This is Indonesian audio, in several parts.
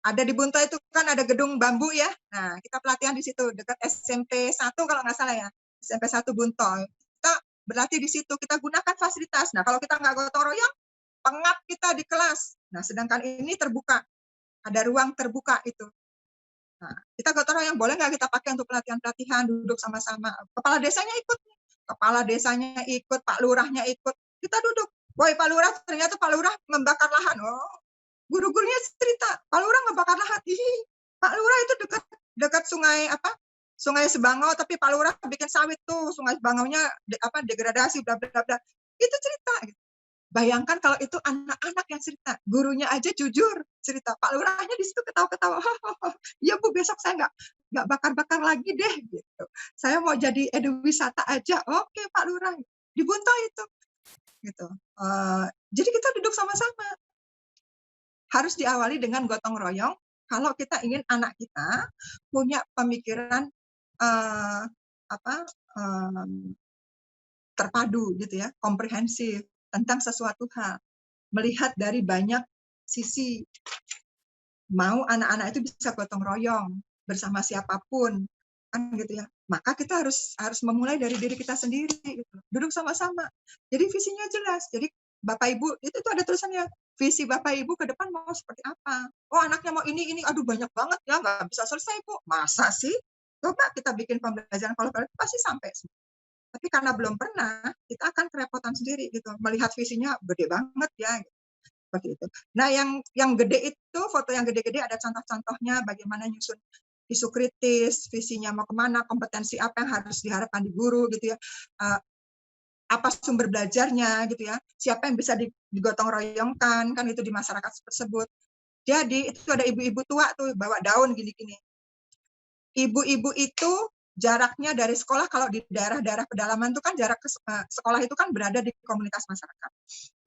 Ada di Bunto itu kan ada gedung bambu ya. Nah, kita pelatihan di situ dekat SMP 1 kalau nggak salah ya. SMP 1 Bunto. Kita berlatih di situ, kita gunakan fasilitas. Nah, kalau kita nggak gotong royong, pengap kita di kelas. Nah, sedangkan ini terbuka, ada ruang terbuka itu. Nah, kita gotong royong, boleh nggak kita pakai untuk pelatihan-pelatihan, duduk sama-sama. Kepala desanya ikut, kepala desanya ikut, Pak Lurahnya ikut. Kita duduk. Woi, Pak Lurah, ternyata Pak Lurah membakar lahan. Oh, guru-gurunya cerita, Pak Lurah ngebakar lahan. Ih, Pak Lurah itu dekat sungai apa? Sungai Sebangau, tapi Pak Lurah bikin sawit tuh, Sungai Sebangaunya degradasi, bla bla bla. Itu cerita. Bayangkan kalau itu anak-anak yang cerita, gurunya aja jujur cerita, Pak Lurahnya di situ ketawa-ketawa, iya Bu, besok saya nggak bakar-bakar lagi deh, gitu. Saya mau jadi eduwisata aja, oke Pak Lurah, di Bunto itu, gitu. Jadi kita duduk sama-sama. Harus diawali dengan gotong royong. Kalau kita ingin anak kita punya pemikiran terpadu, gitu ya, komprehensif tentang sesuatu hal, melihat dari banyak sisi. Mau anak-anak itu bisa gotong royong bersama siapapun, kan gitu ya. Maka kita harus memulai dari diri kita sendiri, gitu. Duduk sama-sama. Jadi visinya jelas. Jadi Bapak Ibu itu tuh ada tulisannya, visi Bapak Ibu ke depan mau seperti apa. Oh, anaknya mau ini, aduh banyak banget ya, nggak bisa selesai Bu. Masa sih? Coba kita bikin pembelajaran kalau pasti sampai. Tapi karena belum pernah, kita akan kerepotan sendiri gitu. Melihat visinya gede banget ya. Seperti itu. Nah, yang gede itu, foto yang gede-gede ada contoh-contohnya bagaimana nyusun isu kritis, visinya mau kemana, kompetensi apa yang harus diharapkan di guru gitu ya, apa sumber belajarnya gitu ya, siapa yang bisa digotong royongkan kan itu di masyarakat tersebut. Jadi itu ada ibu-ibu tua tuh bawa daun gini-gini. Ibu-ibu itu jaraknya dari sekolah, kalau di daerah-daerah pedalaman itu kan jarak ke sekolah itu kan berada di komunitas masyarakat.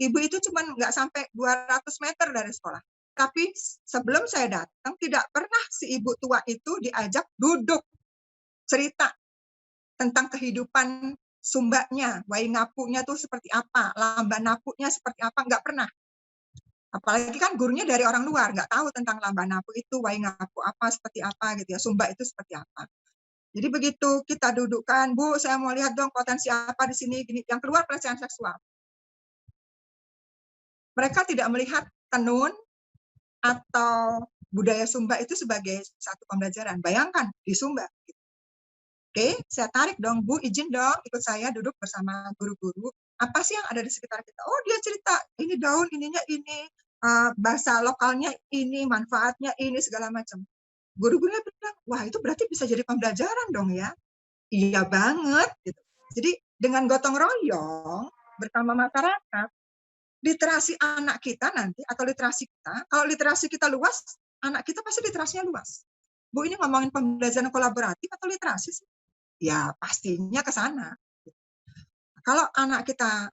Ibu itu cuma nggak sampai 200 meter dari sekolah. Tapi sebelum saya datang, tidak pernah si ibu tua itu diajak duduk cerita tentang kehidupan Sumbanya, Waingapunya tuh seperti apa, Lambanapunya seperti apa, nggak pernah. Apalagi kan gurunya dari orang luar, nggak tahu tentang Lambanapu itu, Waingapu apa, seperti apa gitu ya, Sumba itu seperti apa. Jadi begitu kita dudukkan, Bu, saya mau lihat dong potensi apa di sini, gini, yang keluar pelecehan seksual. Mereka tidak melihat tenun atau budaya Sumba itu sebagai satu pembelajaran. Bayangkan di Sumba. Oke, saya tarik dong, Bu, izin dong ikut saya duduk bersama guru-guru. Apa sih yang ada di sekitar kita? Oh, dia cerita, ini daun, ininya ini, bahasa lokalnya ini, manfaatnya ini, segala macam. Guru-gurunya bilang, wah itu berarti bisa jadi pembelajaran dong ya. Iya banget. Gitu. Jadi dengan gotong royong bersama masyarakat, literasi anak kita nanti atau literasi kita, kalau literasi kita luas, anak kita pasti literasinya luas. Bu, ini ngomongin pembelajaran kolaboratif atau literasi sih? Ya pastinya ke sana. Kalau anak kita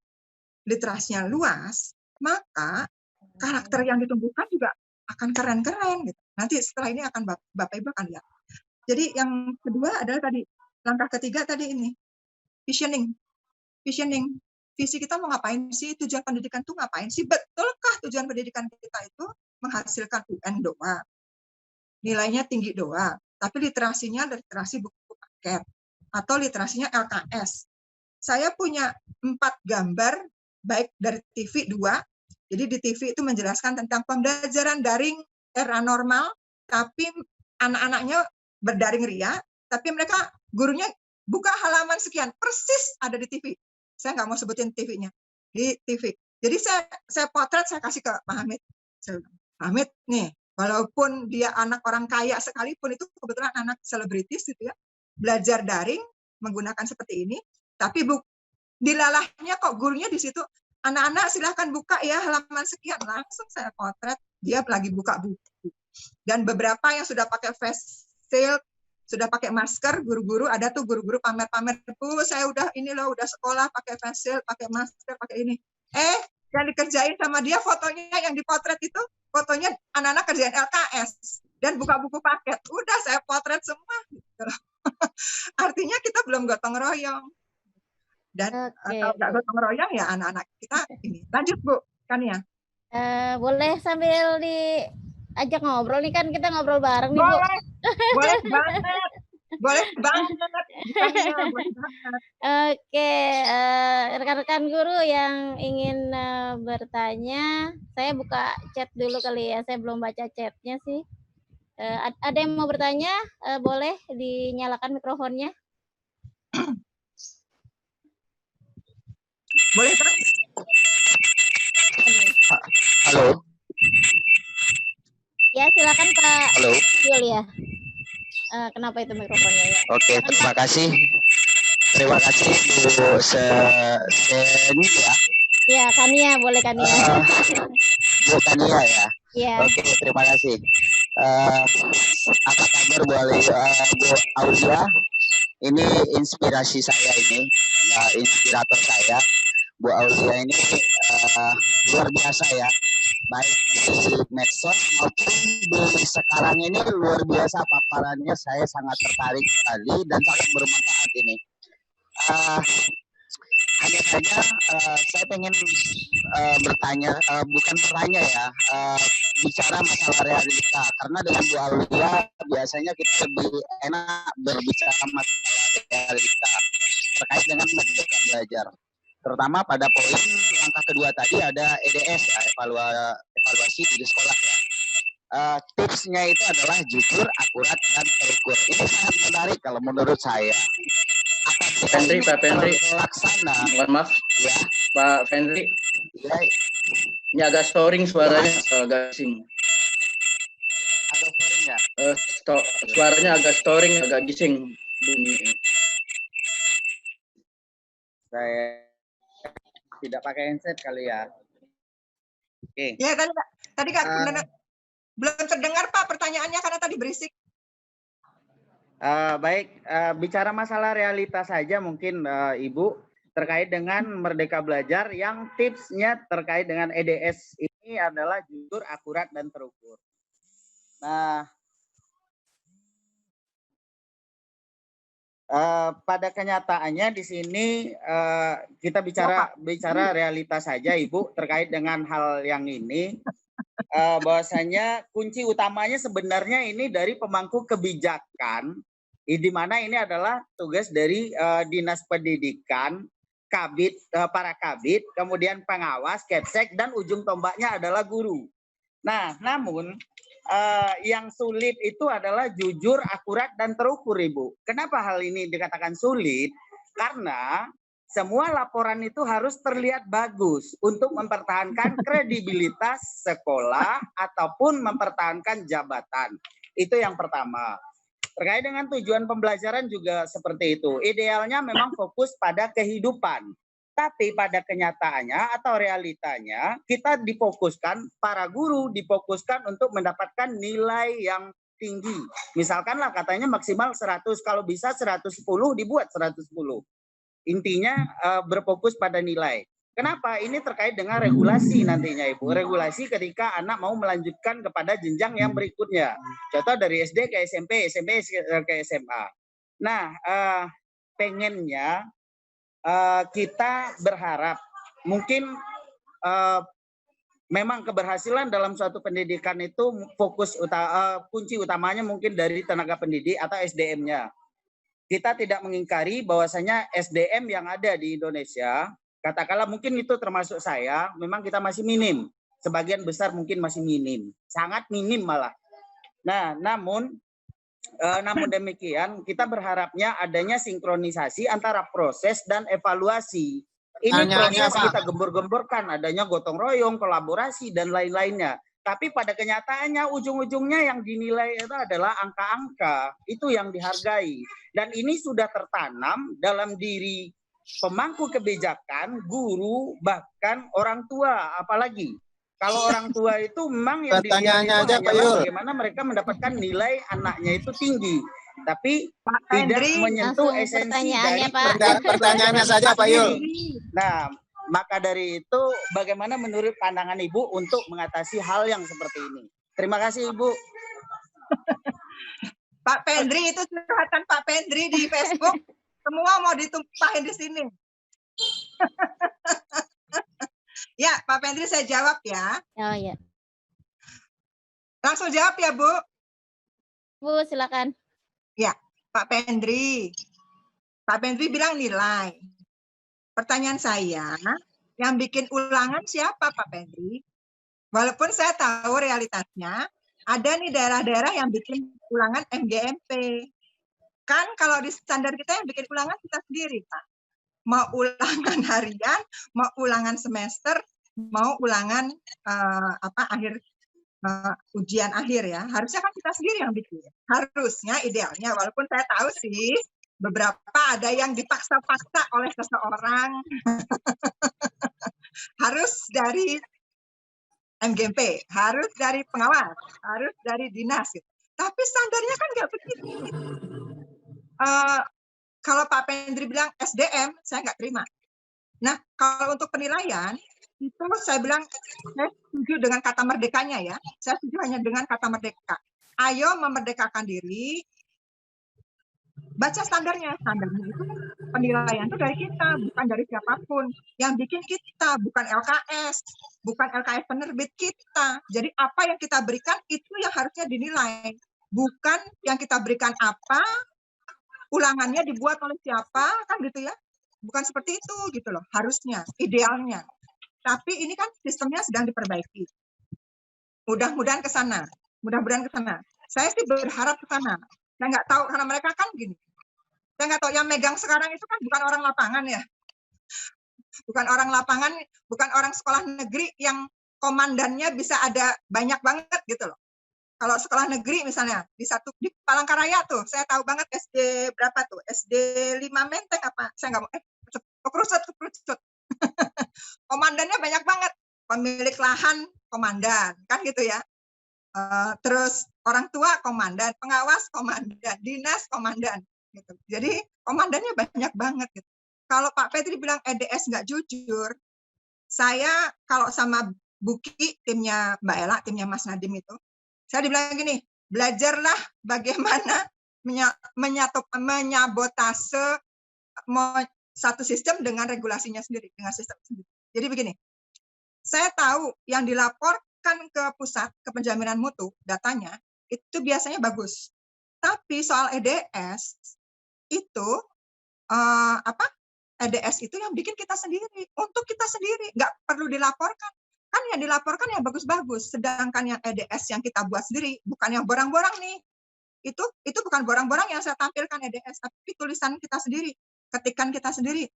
literasinya luas, maka karakter yang ditumbuhkan juga akan keren-keren. Gitu. Nanti setelah ini akan Bapak Ibu akan lihat. Jadi yang kedua adalah tadi, langkah ketiga tadi ini, visioning. Visioning. Visi kita mau ngapain sih? Tujuan pendidikan itu ngapain sih? Betulkah tujuan pendidikan kita itu menghasilkan UN doang? Nilainya tinggi doang. Tapi literasinya literasi buku paket. Atau literasinya LKS. Saya punya 4 gambar, baik dari TV 2. Jadi di TV itu menjelaskan tentang pembelajaran daring era normal, tapi anak-anaknya berdaring ria, tapi mereka gurunya buka halaman sekian, persis ada di TV. Saya nggak mau sebutin TV-nya, di TV. Jadi saya potret, saya kasih ke Pak Hamid. Pak Hamid, nih, walaupun dia anak orang kaya sekalipun, itu kebetulan anak selebritis gitu ya, belajar daring menggunakan seperti ini, tapi dilalahnya kok gurunya di situ, anak-anak silahkan buka ya halaman sekian, langsung saya potret, dia lagi buka buku. Dan beberapa yang sudah pakai face shield, sudah pakai masker, guru-guru, ada tuh guru-guru pamer-pamer, Bu, saya udah ini loh, udah sekolah pakai face shield, pakai masker, pakai ini. Yang dikerjain sama dia fotonya yang dipotret itu, fotonya anak-anak kerjain LKS dan buka buku paket. Udah saya potret semua. Artinya kita belum gotong royong. Dan kalau nggak gotong royong ya anak-anak kita ini. Lanjut Bu, kan ya? Boleh sambil di ajak ngobrol nih, kan kita ngobrol bareng nih, Bu. Boleh, boleh banget. Boleh banget, Bu Tania, boleh banget. Oke, rekan-rekan guru yang ingin bertanya, saya buka chat dulu kali ya. Saya belum baca chatnya sih. Ada yang mau bertanya? Boleh dinyalakan mikrofonnya. Boleh banget. Halo. Ya, silakan Pak Halo. Yul ya. Kenapa itu mikrofonnya ya? Oke, terima kasih. Terima kasih Bu Seni ya. Ya, Kania, boleh Kania. Bu Tania ya. Ya. Oke, terima kasih. Apa kabar Bu Aulia? Ini inspirasi saya ini, inspirator saya. Bu Aulia ini luar biasa ya. Baik di medsos maupun di sekarang ini luar biasa paparannya. Saya sangat tertarik sekali dan sangat bermanfaat ini. Hanya saja saya pengen bertanya, bukan bertanya ya, bicara masalah realita. Karena dengan Bu Aulia biasanya kita lebih enak berbicara masalah realita terkait dengan merdeka belajar. Terutama pada poin langkah kedua tadi ada EDS ya, evaluasi di sekolah ya. Tipsnya itu adalah jujur, akurat, dan terukur. Ini sangat menarik kalau menurut saya. Pak Pendri, terlaksana. mohon maaf Ya, Pak Pendri, ya, ini agak storing suaranya, agak gising. agak sering ya. Suaranya agak storing, agak gising bunyi. Saya tidak pakai handset kali ya. Oke. Ya, tadi Kak, belum terdengar Pak pertanyaannya karena tadi berisik. Baik, bicara masalah realitas saja mungkin Ibu terkait dengan Merdeka Belajar yang tipsnya terkait dengan EDS ini adalah jujur, akurat, dan terukur. Nah, pada kenyataannya di sini kita bicara realitas saja Ibu terkait dengan hal yang ini. Bahwasanya kunci utamanya sebenarnya ini dari pemangku kebijakan, di mana ini adalah tugas dari Dinas Pendidikan, Kabid, para Kabid, kemudian pengawas, Kepsek, dan ujung tombaknya adalah guru. Nah, namun yang sulit itu adalah jujur, akurat, dan terukur, Ibu. Kenapa hal ini dikatakan sulit? Karena semua laporan itu harus terlihat bagus untuk mempertahankan kredibilitas sekolah ataupun mempertahankan jabatan. Itu yang pertama. Terkait dengan tujuan pembelajaran juga seperti itu. Idealnya memang fokus pada kehidupan. Tapi pada kenyataannya atau realitanya kita difokuskan, para guru difokuskan untuk mendapatkan nilai yang tinggi. Misalkanlah katanya maksimal 100, kalau bisa 110 dibuat 110. Intinya berfokus pada nilai. Kenapa? Ini terkait dengan regulasi nantinya Ibu. Regulasi ketika anak mau melanjutkan kepada jenjang yang berikutnya. Contoh dari SD ke SMP, SMP ke SMA. Nah, pengennya kita berharap mungkin memang keberhasilan dalam suatu pendidikan itu kunci utamanya mungkin dari tenaga pendidik atau SDM-nya. Kita tidak mengingkari bahwasanya SDM yang ada di Indonesia, katakanlah mungkin itu termasuk saya, memang kita masih minim. Sebagian besar mungkin masih minim, sangat minim malah. Nah, namun demikian kita berharapnya adanya sinkronisasi antara proses dan evaluasi. Ini proses kita gembur-gemburkan, adanya gotong royong, kolaborasi, dan lain-lainnya. Tapi pada kenyataannya ujung-ujungnya yang dinilai itu adalah angka-angka, itu yang dihargai. Dan ini sudah tertanam dalam diri pemangku kebijakan, guru, bahkan orang tua apalagi. Kalau orang tua itu memang yang dilihat itu adalah bagaimana mereka mendapatkan nilai anaknya itu tinggi. Tapi tidak menyentuh esensi dari pertanyaannya saja Pak Yul. Nah, maka dari itu bagaimana menurut pandangan Ibu untuk mengatasi hal yang seperti ini? Terima kasih Ibu. Pak Pendri itu curhatan Pak Pendri di Facebook. Semua mau ditumpahin di sini. Ya, Pak Pendri saya jawab ya. Oh ya. Langsung jawab ya, Bu. Bu, silakan. Ya, Pak Pendri. Pak Pendri bilang nilai. Pertanyaan saya, yang bikin ulangan siapa, Pak Pendri? Walaupun saya tahu realitasnya, ada nih daerah-daerah yang bikin ulangan MGMP. Kan kalau di standar kita yang bikin ulangan kita sendiri, Pak. Mau ulangan harian, mau ulangan semester, mau ulangan ujian akhir ya. Harusnya kan kita sendiri yang bikin. Harusnya idealnya, walaupun saya tahu sih beberapa ada yang dipaksa-paksa oleh seseorang harus dari MGMP, harus dari pengawas, harus dari dinas. Gitu. Tapi standarnya kan nggak begitu. Kalau Pak Pendri bilang SDM, saya nggak terima. Nah, kalau untuk penilaian, itu saya bilang, saya setuju dengan kata merdekanya ya. Saya setuju hanya dengan kata merdeka. Ayo memerdekakan diri, baca standarnya. Standarnya itu penilaian itu dari kita, bukan dari siapapun. Yang bikin kita, bukan LKS penerbit kita. Jadi apa yang kita berikan itu yang harusnya dinilai. Bukan yang kita berikan apa, ulangannya dibuat oleh siapa, kan gitu ya. Bukan seperti itu gitu loh, harusnya, idealnya. Tapi ini kan sistemnya sedang diperbaiki. Mudah-mudahan ke sana. Mudah-mudahan ke sana. Saya sih berharap ke sana. Saya nggak tahu, karena mereka kan gini. Saya nggak tahu, yang megang sekarang itu kan bukan orang lapangan ya. Bukan orang lapangan, bukan orang sekolah negeri yang komandannya bisa ada banyak banget gitu loh. Kalau sekolah negeri misalnya, di Palangkaraya tuh, saya tahu banget SD berapa tuh, SD 5 Menteng apa, saya nggak mau, kerucut. Komandannya banyak banget, pemilik lahan komandan, kan gitu ya. Terus orang tua komandan, pengawas komandan, dinas komandan. Gitu. Jadi komandannya banyak banget. Gitu. Kalau Pak Petri bilang EDS nggak jujur, saya kalau sama Buki, timnya Mbak Ella, timnya Mas Nadiem itu, saya dibilang gini, belajarlah bagaimana menyabotase satu sistem dengan regulasinya sendiri, dengan sistem sendiri. Jadi begini, saya tahu yang dilaporkan ke pusat, ke penjaminan mutu, datanya, itu biasanya bagus. Tapi soal EDS, itu, EDS itu yang bikin kita sendiri, untuk kita sendiri, nggak perlu dilaporkan. Kan yang dilaporkan yang bagus-bagus, sedangkan yang EDS yang kita buat sendiri, bukan yang borang-borang nih. Itu bukan borang-borang yang saya tampilkan EDS, tapi tulisan kita sendiri, ketikan kita sendiri.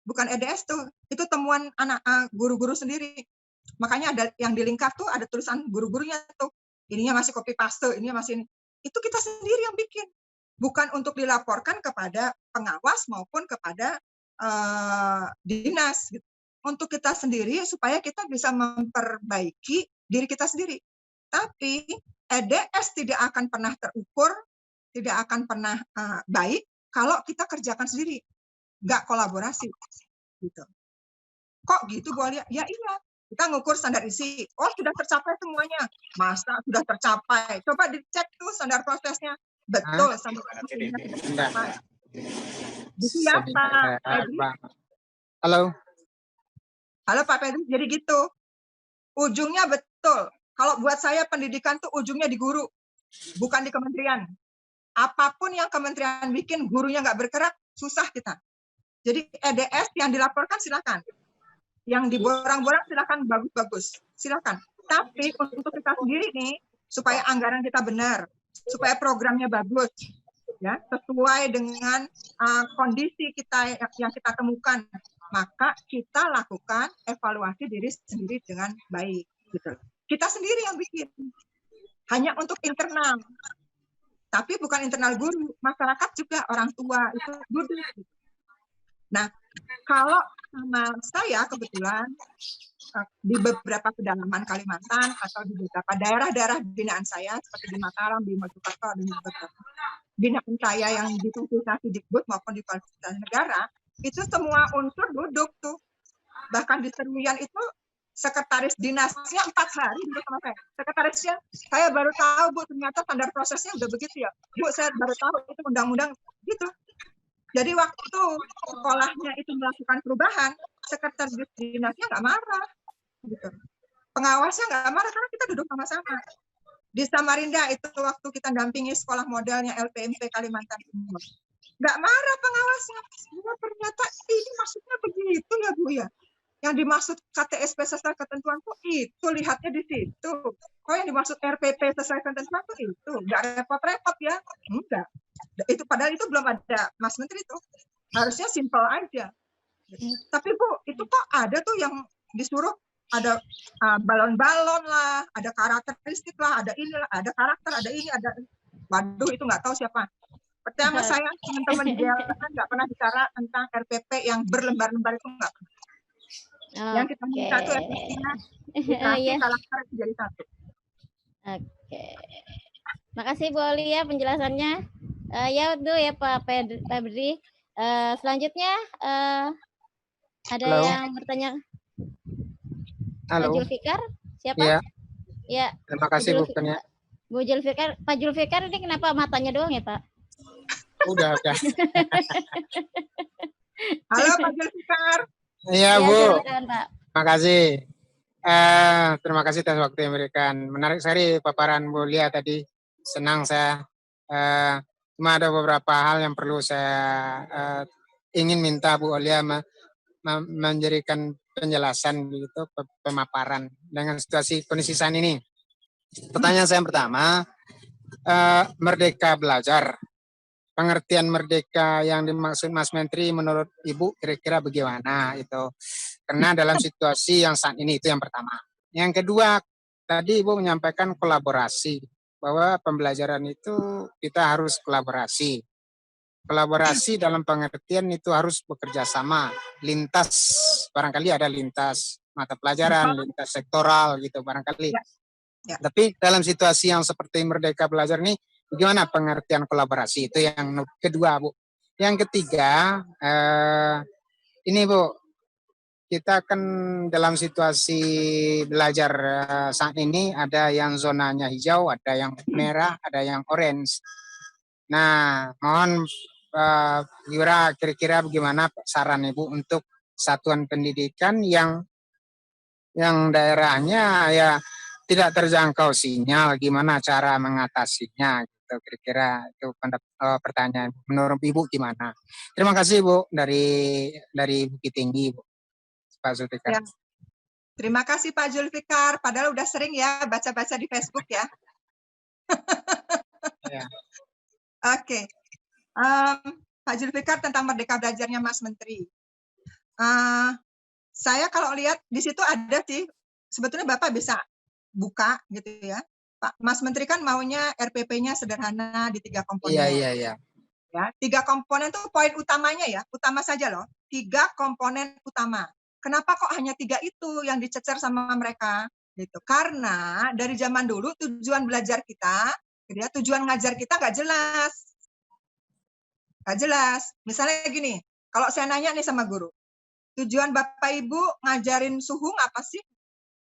Bukan EDS tuh, itu temuan anak guru-guru sendiri. Makanya ada yang di lingkar tuh ada tulisan guru-gurunya tuh. Ininya masih copy paste, ininya masih ini. Itu kita sendiri yang bikin. Bukan untuk dilaporkan kepada pengawas maupun kepada dinas. Gitu. Untuk kita sendiri supaya kita bisa memperbaiki diri kita sendiri. Tapi EDS tidak akan pernah terukur, tidak akan pernah baik kalau kita kerjakan sendiri. Nggak kolaborasi gitu. Kok gitu boleh? Ya iya, kita ngukur standar isi. Oh sudah tercapai semuanya. Masa sudah tercapai? Coba dicek tuh standar prosesnya. Betul standar prosesnya sudah tercapai. Gitu ya Pak Pedri. Halo. Halo Pak Pedri, jadi gitu. Ujungnya betul. Kalau buat saya pendidikan tuh ujungnya di guru, bukan di kementerian. Apapun yang kementerian bikin, gurunya nggak bergerak, susah kita. Jadi EDS yang dilaporkan silakan. Yang diborang-borang silakan bagus-bagus. Silakan. Tapi untuk kita sendiri nih, supaya anggaran kita benar, supaya programnya bagus, ya sesuai dengan kondisi kita yang kita temukan, maka kita lakukan evaluasi diri sendiri dengan baik. Gitu. Kita sendiri yang bikin. Hanya untuk internal. Tapi bukan internal guru, masyarakat juga, orang tua itu duduk. Nah, kalau sama saya kebetulan di beberapa pedalaman Kalimantan atau di beberapa daerah-daerah binaan saya seperti di Mataram, di Mojokerto, dan di beberapa binaan saya yang difasilitasi Dikbud maupun difasilitasi negara, itu semua unsur duduk tuh. Bahkan di Seruyan itu sekretaris dinasnya 4 hari duduk sama saya. Sekretarisnya, saya baru tahu Bu, ternyata standar prosesnya udah begitu ya. Bu, saya baru tahu itu undang-undang gitu. Jadi waktu sekolahnya itu melakukan perubahan, sekretaris dinasnya nggak marah. Gitu. Pengawasnya nggak marah karena kita duduk sama-sama. Di Samarinda itu waktu kita dampingi sekolah modelnya LPMP Kalimantan Timur. Nggak marah pengawasnya. Bahwa ternyata ini maksudnya begitu ya Bu ya. Yang dimaksud KTSP sesuai ketentuan tuh itu, lihatnya di situ. Oh yang dimaksud RPP sesuai ketentuan tuh itu. Nggak repot-repot ya. Enggak. Itu padahal itu belum ada Mas Menteri itu. Harusnya simpel aja. Tapi Bu, itu kok ada tuh yang disuruh ada balon-balon lah, ada karakteristik lah, ada ini lah, ada karakter, ada ini, ada waduh itu nggak tahu siapa. Percaya sama saya, teman-teman di DLSN nggak pernah bicara tentang RPP yang berlembar-lembar itu nggak pernah. Yang kita minta itu RPP-nya literasi karakter itu jadi satu. Oke. Makasih Bu Oli ya penjelasannya. Ya itu ya Pak Febri. Selanjutnya ada Halo. yang bertanya. Halo. Pak Julfikar, siapa? Iya. Ya. Terima kasih Bu Ken ya. Bu Julfikar, Pak Julfikar ini kenapa matanya doang ya Pak? Udah. Halo Pak Julfikar. Iya Bu. Silakan, Pak. Terima kasih. Terima kasih atas waktu yang diberikan. Menarik sekali paparan Bu Lia tadi. Senang saya. Cuma ada beberapa hal yang perlu saya ingin minta Bu Lia menjadikan penjelasan gitu, pemaparan dengan situasi kondisi saat ini. Pertanyaan saya yang pertama, merdeka belajar. Pengertian merdeka yang dimaksud Mas Menteri menurut Ibu kira-kira bagaimana itu? Karena dalam situasi yang saat ini itu yang pertama. Yang kedua, tadi Ibu menyampaikan kolaborasi, bahwa pembelajaran itu kita harus kolaborasi. Kolaborasi dalam pengertian itu harus bekerja sama, lintas, barangkali ada lintas mata pelajaran, lintas sektoral gitu barangkali. Ya. Tapi dalam situasi yang seperti merdeka belajar ini, bagaimana pengertian kolaborasi? Itu yang kedua, Bu. Yang ketiga, ini Bu, kita kan dalam situasi belajar saat ini ada yang zonanya hijau, ada yang merah, ada yang orange. Nah, mohon kira-kira bagaimana saran Ibu untuk satuan pendidikan yang daerahnya ya tidak terjangkau sinyal, gimana cara mengatasinya gitu, kira-kira itu pertanyaan menurut Ibu gimana? Terima kasih Bu dari Bukit Tinggi Bu, Pak Zulfikar. Ya. Terima kasih Pak Zulfikar, padahal udah sering ya baca-baca di Facebook ya. Ya. Oke. Pak Zulfikar tentang merdeka belajarnya Mas Menteri. Saya kalau lihat di situ ada sih, sebetulnya Bapak bisa buka gitu ya. Pak Mas Menteri kan maunya RPP-nya sederhana di 3 komponen. Iya. Ya, 3 komponen itu poin utamanya ya, utama saja loh. 3 komponen utama. Kenapa kok hanya 3 itu yang dicecer sama mereka? Gitu. Karena dari zaman dulu tujuan belajar kita, gitu ya, tujuan ngajar kita nggak jelas. Nggak jelas. Misalnya gini, kalau saya nanya nih sama guru, tujuan Bapak Ibu ngajarin suhu apa sih?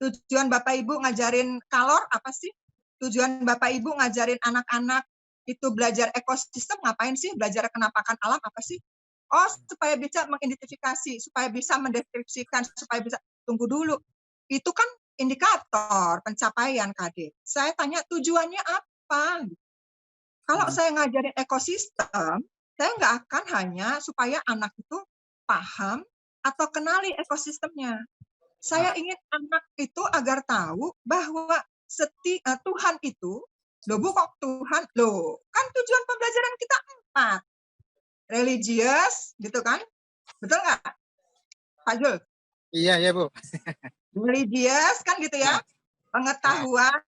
Tujuan Bapak Ibu ngajarin kalor apa sih? Tujuan Bapak Ibu ngajarin anak-anak itu belajar ekosistem ngapain sih? Belajar kenapakan alam apa sih? Oh, supaya bisa mengidentifikasi, supaya bisa mendeskripsikan, supaya bisa tunggu dulu. Itu kan indikator pencapaian KD. Saya tanya tujuannya apa? Kalau saya ngajarin ekosistem, saya nggak akan hanya supaya anak itu paham atau kenali ekosistemnya. Saya ingin anak itu agar tahu bahwa Tuhan itu, loh Bu kok Tuhan, loh kan tujuan pembelajaran kita 4. Religius, gitu kan? Betul nggak, Pak Jul? Iya Bu. Religius kan gitu ya, pengetahuan,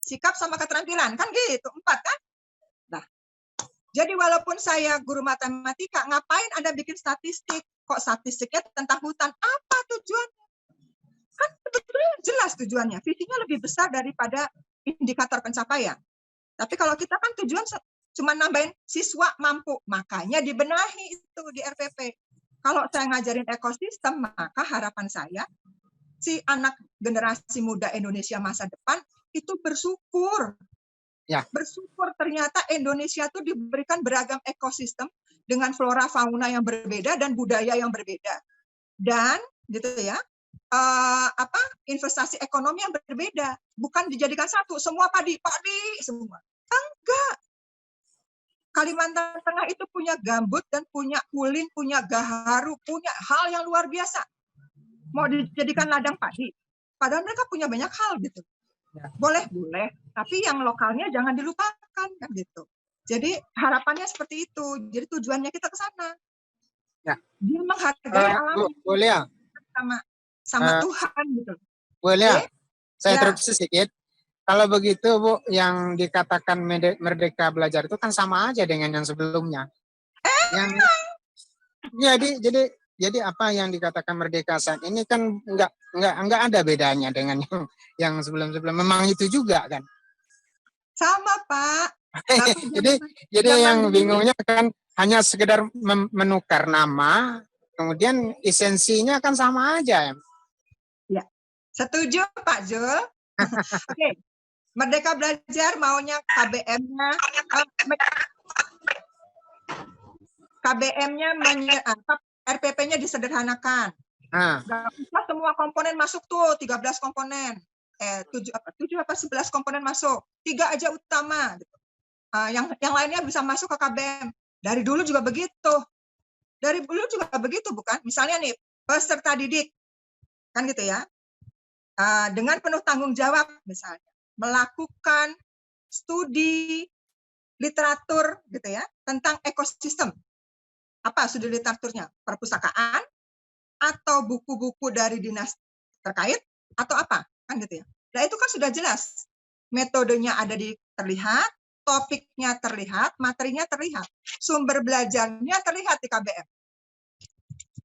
sikap sama keterampilan, kan gitu, 4 kan? Nah, jadi walaupun saya guru matematika, ngapain Anda bikin statistik? Kok statistiknya tentang hutan? Apa tujuannya? Kan sebetulnya jelas tujuannya, visinya lebih besar daripada indikator pencapaian. Tapi kalau kita kan tujuan cuma nambahin siswa mampu, makanya dibenahi itu di RPP. Kalau saya ngajarin ekosistem, maka harapan saya si anak generasi muda Indonesia masa depan itu bersyukur. Ya. Bersyukur ternyata Indonesia itu diberikan beragam ekosistem dengan flora fauna yang berbeda dan budaya yang berbeda. Dan gitu ya, investasi ekonomi yang berbeda, bukan dijadikan satu, semua padi semua. Enggak. Kalimantan Tengah itu punya gambut dan punya ulin, punya gaharu, punya hal yang luar biasa. Mau dijadikan ladang padi, padahal mereka punya banyak hal gitu. Boleh, tapi yang lokalnya jangan dilupakan kan gitu. Jadi harapannya seperti itu. Jadi tujuannya kita ke sana. Ya. Dia menghargai alam boleh sama Tuhan gitu. Boleh saya Ya. interupsi sedikit. Kalau begitu Bu, yang dikatakan merdeka belajar itu kan sama aja dengan yang sebelumnya. Jadi apa yang dikatakan merdeka saat ini kan enggak ada bedanya dengan yang sebelum-sebelum. Memang itu juga kan. Sama Pak. jadi yang bingungnya kan hanya sekedar menukar nama, kemudian esensinya kan sama aja. Ya, setuju Pak Zul. Oke. Merdeka Belajar maunya KBM-nya RPP-nya disederhanakan. Nggak usah semua komponen masuk tuh, 13 komponen. 7 apa 11 komponen masuk. 3 aja utama. Yang lainnya bisa masuk ke KBM. Dari dulu juga begitu. Bukan? Misalnya nih, peserta didik. Kan gitu ya. Dengan penuh tanggung jawab misalnya. Melakukan studi literatur gitu ya tentang ekosistem. Apa studi literaturnya? Perpustakaan atau buku-buku dari dinas terkait atau apa? Kan gitu ya. Nah, itu kan sudah jelas. Metodenya ada terlihat, topiknya terlihat, materinya terlihat, sumber belajarnya terlihat di KBM.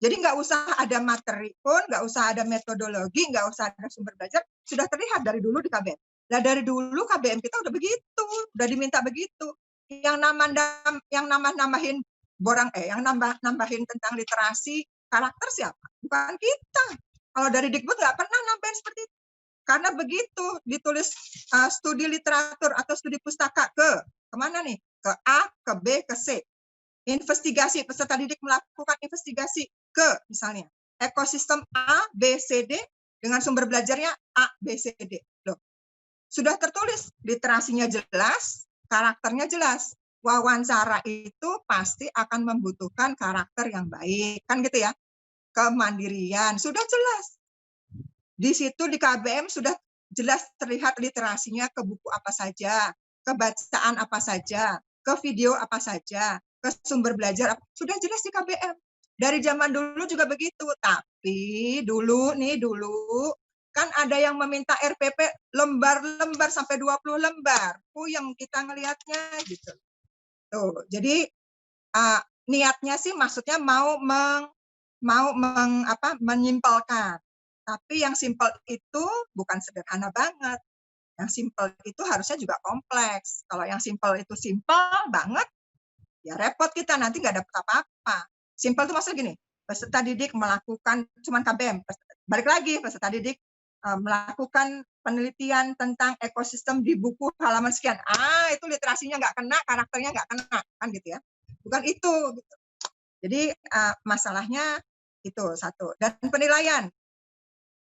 Jadi nggak usah ada materi pun, nggak usah ada metodologi, nggak usah ada sumber belajar, sudah terlihat dari dulu di KBM. Nah dari dulu KBM kita udah begitu, udah diminta begitu. Yang nambahin nambahin tentang literasi karakter siapa? Bukan kita. Kalau dari Dikbud nggak pernah nambahin seperti itu. Karena begitu ditulis studi literatur atau studi pustaka kemana nih? Ke A, ke B, ke C. Investigasi, peserta didik melakukan investigasi ke misalnya ekosistem A, B, C, D dengan sumber belajarnya A, B, C, D. Loh, sudah tertulis, literasinya jelas, karakternya jelas. Wawancara itu pasti akan membutuhkan karakter yang baik, kan gitu ya. Kemandirian, sudah jelas. Di situ di KBM sudah jelas terlihat literasinya ke buku apa saja, ke bacaan apa saja, ke video apa saja, ke sumber belajar, sudah jelas di KBM. Dari zaman dulu juga begitu, tapi dulu kan ada yang meminta RPP lembar-lembar sampai 20 lembar. Yang kita ngelihatnya gitu. Tuh, jadi niatnya sih maksudnya mau menyimpelkan. Tapi yang simpel itu bukan sederhana banget. Yang simpel itu harusnya juga kompleks. Kalau yang simpel itu simpel banget, ya repot kita nanti nggak dapat apa-apa. Simpel itu maksudnya gini, peserta didik melakukan cuman KBM. Balik lagi, peserta didik melakukan penelitian tentang ekosistem di buku halaman sekian. Itu literasinya nggak kena, karakternya nggak kena, kan gitu ya. Bukan itu. Gitu. Jadi masalahnya itu satu. Dan penilaian